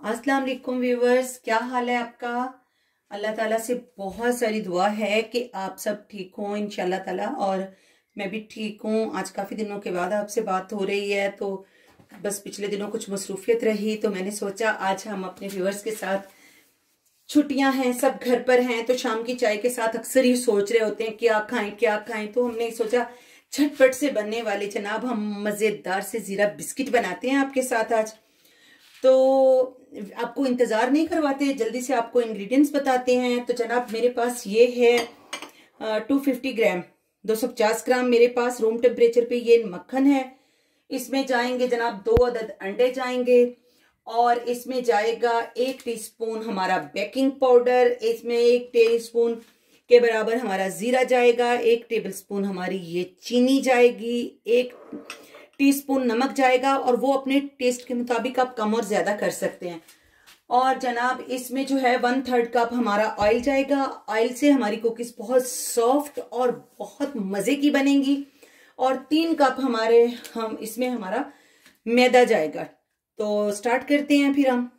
अस्सलाम वालेकुम व्यूवर्स, क्या हाल है आपका। अल्लाह ताला से बहुत सारी दुआ है कि आप सब ठीक हों इंशाल्लाह ताला। और मैं भी ठीक हूँ। आज काफ़ी दिनों के बाद आपसे बात हो रही है, तो बस पिछले दिनों कुछ मसरूफियत रही, तो मैंने सोचा आज हम अपने व्यूवर्स के साथ, छुट्टियां हैं, सब घर पर हैं, तो शाम की चाय के साथ अक्सर ही सोच रहे होते हैं क्या खाएं क्या खाएं। तो हमने सोचा झटपट से बनने वाले जनाब हम मज़ेदार से ज़ीरा बिस्किट बनाते हैं आपके साथ आज। तो आपको इंतज़ार नहीं करवाते, जल्दी से आपको इंग्रेडिएंट्स बताते हैं। तो जनाब मेरे पास ये है 250 ग्राम 250 ग्राम मेरे पास रूम टेम्परेचर पे ये मक्खन है। इसमें जाएंगे जनाब 2 अदद अंडे जाएंगे, और इसमें जाएगा 1 टीस्पून हमारा बेकिंग पाउडर, इसमें 1 टीस्पून के बराबर हमारा ज़ीरा जाएगा, 1 टेबलस्पून हमारी ये चीनी जाएगी, 1 टीस्पून नमक जाएगा, और वो अपने टेस्ट के मुताबिक आप कम और ज़्यादा कर सकते हैं। और जनाब इसमें जो है 1/3 कप हमारा ऑयल जाएगा। ऑयल से हमारी कुकीज़ बहुत सॉफ्ट और बहुत मज़े की बनेंगी। और 3 कप इसमें हमारा मैदा जाएगा। तो स्टार्ट करते हैं फिर हम।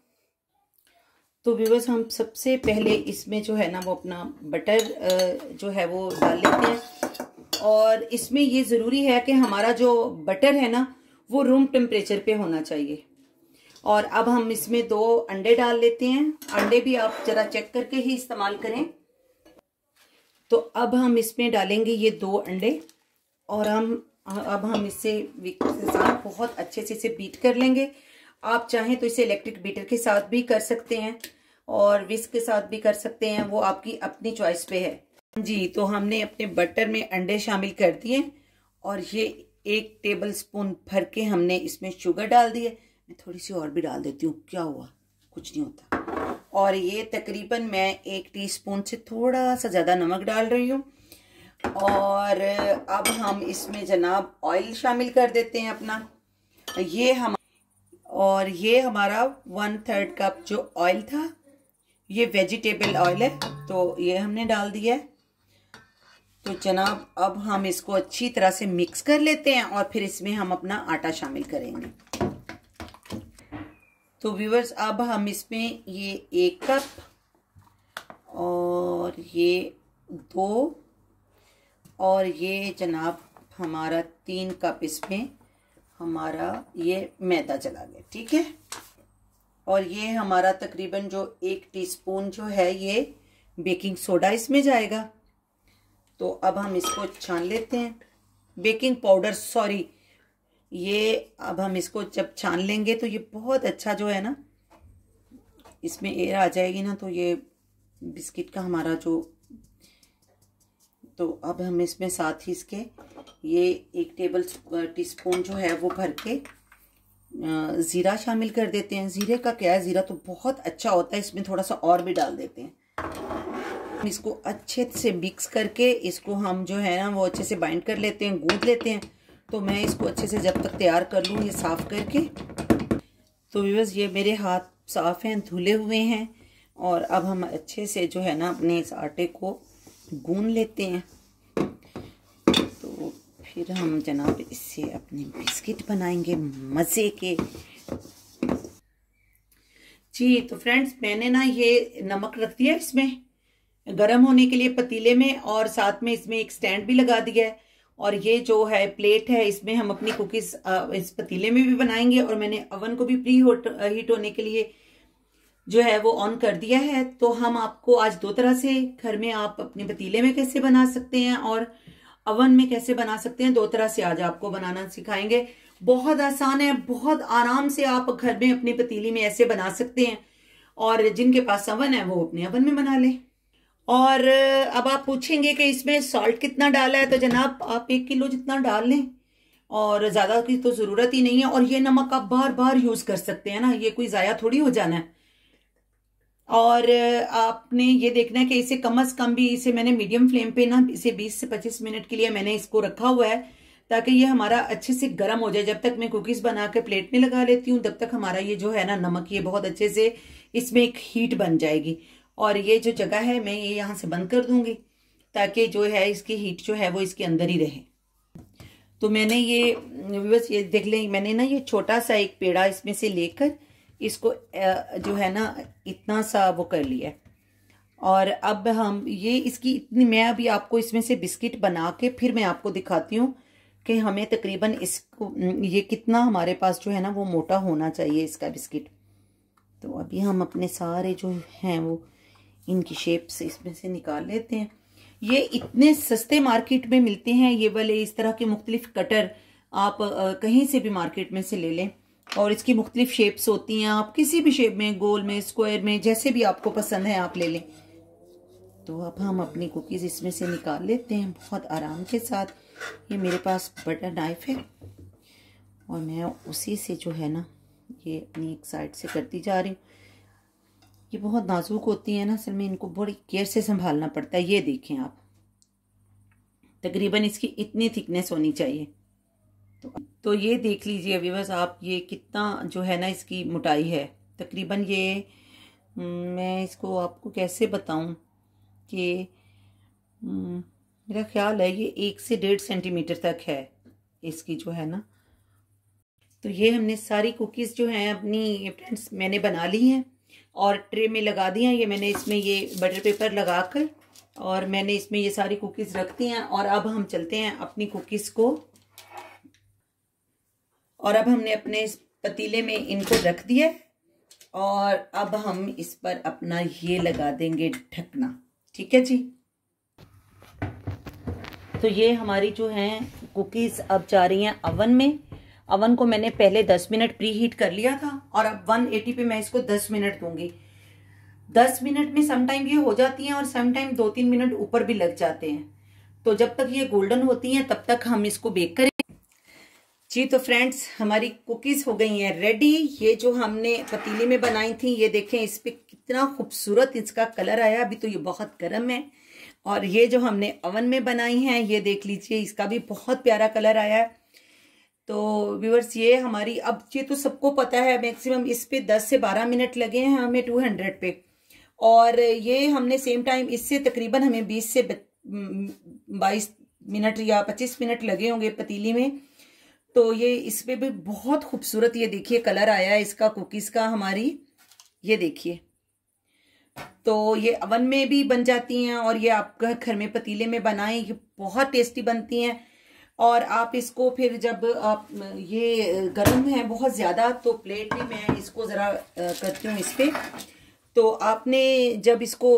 तो व्यूअर्स हम सबसे पहले इसमें जो है ना वो अपना बटर जो है वो डाल लेते हैं। और इसमें ये ज़रूरी है कि हमारा जो बटर है ना वो रूम टेम्परेचर पे होना चाहिए। और अब हम इसमें 2 अंडे डाल लेते हैं। अंडे भी आप ज़रा चेक करके ही इस्तेमाल करें। तो अब हम इसमें डालेंगे ये 2 अंडे, और अब हम इससे विस्क के साथ बहुत अच्छे से इसे बीट कर लेंगे। आप चाहें तो इसे इलेक्ट्रिक बीटर के साथ भी कर सकते हैं और विस्क के साथ भी कर सकते हैं, वो आपकी अपनी चॉइस पे है जी। तो हमने अपने बटर में अंडे शामिल कर दिए, और ये 1 टेबल स्पून भर के हमने इसमें शुगर डाल दी है। मैं थोड़ी सी और भी डाल देती हूँ, क्या हुआ, कुछ नहीं होता। और ये तकरीबन मैं 1 टीस्पून से थोड़ा सा ज़्यादा नमक डाल रही हूँ। और अब हम इसमें जनाब ऑयल शामिल कर देते हैं अपना। ये हमारा 1/3 कप जो ऑयल था ये वेजिटेबल ऑयल है, तो ये हमने डाल दिया है। तो जनाब अब हम इसको अच्छी तरह से मिक्स कर लेते हैं, और फिर इसमें हम अपना आटा शामिल करेंगे। तो व्यूअर्स अब हम इसमें ये 1 कप और ये 2 और ये जनाब हमारा 3 कप इसमें हमारा ये मैदा चला गया, ठीक है। और ये हमारा तकरीबन जो 1 टीस्पून जो है ये बेकिंग सोडा इसमें जाएगा। तो अब हम इसको छान लेते हैं। बेकिंग पाउडर, सॉरी, ये अब हम इसको जब छान लेंगे तो ये बहुत अच्छा जो है ना इसमें एयर आ जाएगी ना, तो ये बिस्किट का हमारा जो, तो अब हम इसमें साथ ही इसके ये 1 टेबल टीस्पून जो है वो भर के ज़ीरा शामिल कर देते हैं। ज़ीरे का क्या है, ज़ीरा तो बहुत अच्छा होता है, इसमें थोड़ा सा और भी डाल देते हैं। इसको अच्छे से मिक्स करके इसको हम जो है ना वो अच्छे से बाइंड कर लेते हैं, गूंद लेते हैं। तो मैं इसको अच्छे से जब तक तैयार कर लूँ ये साफ़ करके। तो व्यूअर्स ये मेरे हाथ साफ़ हैं, धुले हुए हैं। और अब हम अच्छे से जो है ना अपने इस आटे को गूंद लेते हैं। तो फिर हम जनाब इससे अपने बिस्किट बनाएंगे मज़े के जी। तो फ्रेंड्स मैंने ना ये नमक रख दिया इसमें गरम होने के लिए पतीले में, और साथ में इसमें एक स्टैंड भी लगा दिया है। और ये जो है प्लेट है, इसमें हम अपनी कुकीज़ इस पतीले में भी बनाएंगे। और मैंने अवन को भी प्री हीट होने के लिए जो है वो ऑन कर दिया है। तो हम आपको आज 2 तरह से घर में आप अपने पतीले में कैसे बना सकते हैं और अवन में कैसे बना सकते हैं, 2 तरह से आज आपको बनाना सिखाएंगे। बहुत आसान है, बहुत आराम से आप घर में अपनी पतीली में ऐसे बना सकते हैं। और जिनके पास अवन है वो अपने अवन में बना ले। और अब आप पूछेंगे कि इसमें सॉल्ट कितना डाला है, तो जनाब आप 1 किलो जितना डाल लें, और ज़्यादा की तो ज़रूरत ही नहीं है। और ये नमक आप बार बार यूज़ कर सकते हैं ना, ये कोई ज़ाया थोड़ी हो जाना है। और आपने ये देखना है कि इसे कम से कम भी, इसे मैंने मीडियम फ्लेम पे ना इसे 20 से 25 मिनट के लिए मैंने इसको रखा हुआ है, ताकि ये हमारा अच्छे से गर्म हो जाए। जब तक मैं कुकीज़ बना के प्लेट में लगा लेती हूँ तब तक हमारा ये जो है ना नमक ये बहुत अच्छे से इसमें एक हीट बन जाएगी। और ये जो जगह है मैं ये यहाँ से बंद कर दूंगी, ताकि जो है इसकी हीट जो है वो इसके अंदर ही रहे। तो मैंने ये बस ये देख लें, मैंने ना ये छोटा सा एक पेड़ा इसमें से लेकर इसको जो है ना इतना सा वो कर लिया। और अब हम ये इसकी इतनी, मैं अभी आपको इसमें से बिस्किट बना के फिर मैं आपको दिखाती हूँ कि हमें तकरीबन इसको ये कितना हमारे पास जो है ना वो मोटा होना चाहिए इसका बिस्किट। तो अभी हम अपने सारे जो हैं वो इनकी शेप से इसमें से निकाल लेते हैं। ये इतने सस्ते मार्केट में मिलते हैं ये वाले इस तरह के मुख्तलिफ कटर, आप कहीं से भी मार्केट में से ले लें। और इसकी मुख्तलिफ शेप्स होती हैं, आप किसी भी शेप में, गोल में, स्क्वायर में, जैसे भी आपको पसंद है आप ले लें। तो अब हम अपनी कुकीज़ इसमें से निकाल लेते हैं बहुत आराम के साथ। ये मेरे पास बटर नाइफ है और मैं उसी से जो है ना ये अपनी एक साइड से करती जा रही हूँ। ये बहुत नाजुक होती है ना, असल में इनको बड़ी केयर से संभालना पड़ता है। ये देखें आप, तकरीबन इसकी इतनी थिकनेस होनी चाहिए। तो ये देख लीजिए व्यूअर्स आप, ये कितना जो है ना इसकी मोटाई है। तकरीबन ये मैं इसको आपको कैसे बताऊं कि मेरा ख्याल है ये 1 से 1.5 सेंटीमीटर तक है इसकी जो है ना। तो ये हमने सारी कुकीज़ जो हैं अपनी फ्रेंड्स मैंने बना ली हैं और ट्रे में लगा दी हैं। ये मैंने इसमें ये बटर पेपर लगा कर और मैंने इसमें ये सारी कुकीज़ रख दी हैं। और अब हम चलते हैं अपनी कुकीज़ को, और अब हमने अपने इस पतीले में इनको रख दिया और अब हम इस पर अपना ये लगा देंगे ढकना। ठीक है जी। तो ये हमारी जो हैं कुकीज़ अब जा रही हैं अवन में। अवन को मैंने पहले 10 मिनट प्री हीट कर लिया था और अब 180 पे मैं इसको 10 मिनट दूंगी। 10 मिनट में समटाइम ये हो जाती हैं और समटाइम 2-3 मिनट ऊपर भी लग जाते हैं। तो जब तक ये गोल्डन होती हैं तब तक हम इसको बेक करें जी। तो फ्रेंड्स हमारी कुकीज़ हो गई हैं रेडी। ये जो हमने पतीले में बनाई थी, ये देखें इस पे कितना खूबसूरत इसका कलर आया। अभी तो ये बहुत गर्म है। और ये जो हमने अवन में बनाई हैं ये देख लीजिए, इसका भी बहुत प्यारा कलर आया है। तो व्यूअर्स ये हमारी, अब ये तो सबको पता है, मैक्सिमम इस पे 10 से 12 मिनट लगे हैं हमें 200 पे। और ये हमने सेम टाइम इससे तकरीबन हमें 20 से 22 मिनट या 25 मिनट लगे होंगे पतीली में। तो ये इस पे भी बहुत खूबसूरत ये देखिए कलर आया है इसका कुकीज़ का हमारी, ये देखिए। तो ये अवन में भी बन जाती हैं और ये आप घर में पतीले में बनाएं, ये बहुत टेस्टी बनती हैं। और आप इसको फिर जब आप, ये गर्म है बहुत ज़्यादा, तो प्लेट में मैं इसको ज़रा करती हूँ इस पर। तो आपने जब इसको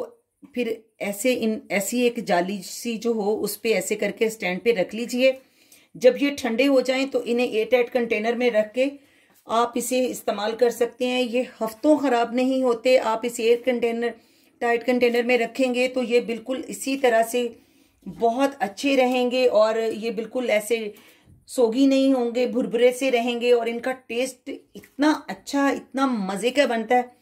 फिर ऐसी एक जाली सी जो हो उस पर ऐसे करके स्टैंड पे रख लीजिए। जब ये ठंडे हो जाएं तो इन्हें एयरटाइट कंटेनर में रख के आप इसे इस्तेमाल कर सकते हैं। ये हफ्तों ख़राब नहीं होते। आप इसे टाइट कंटेनर में रखेंगे तो ये बिल्कुल इसी तरह से बहुत अच्छे रहेंगे और ये बिल्कुल ऐसे सोगी नहीं होंगे, भुरभुरे से रहेंगे। और इनका टेस्ट इतना अच्छा, इतना मज़े का बनता है।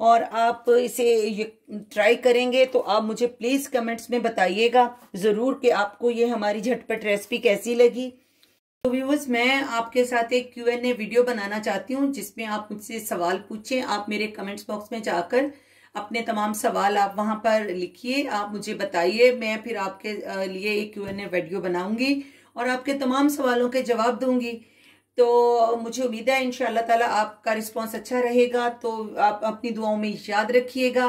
और आप इसे ये ट्राई करेंगे तो आप मुझे प्लीज़ कमेंट्स में बताइएगा ज़रूर कि आपको ये हमारी झटपट रेसिपी कैसी लगी। तो व्यूअर्स मैं आपके साथ एक Q&A वीडियो बनाना चाहती हूँ जिसमें आप मुझसे सवाल पूछें। आप मेरे कमेंट्स बॉक्स में जाकर अपने तमाम सवाल आप वहाँ पर लिखिए, आप मुझे बताइए। मैं फिर आपके लिए एक Q&A वीडियो बनाऊंगी और आपके तमाम सवालों के जवाब दूंगी। तो मुझे उम्मीद है इंशाअल्लाह ताला आपका रिस्पांस अच्छा रहेगा। तो आप अपनी दुआओं में याद रखिएगा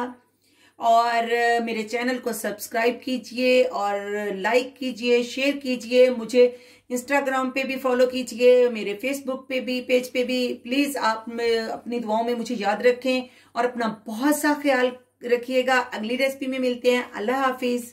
और मेरे चैनल को सब्सक्राइब कीजिए और लाइक कीजिए, शेयर कीजिए। मुझे इंस्टाग्राम पे भी फॉलो कीजिए, मेरे फेसबुक पे भी, पेज पे भी। प्लीज़ आप अपनी दुआओं में मुझे याद रखें और अपना बहुत सा ख्याल रखिएगा। अगली रेसिपी में मिलते हैं। अल्लाह हाफिज़।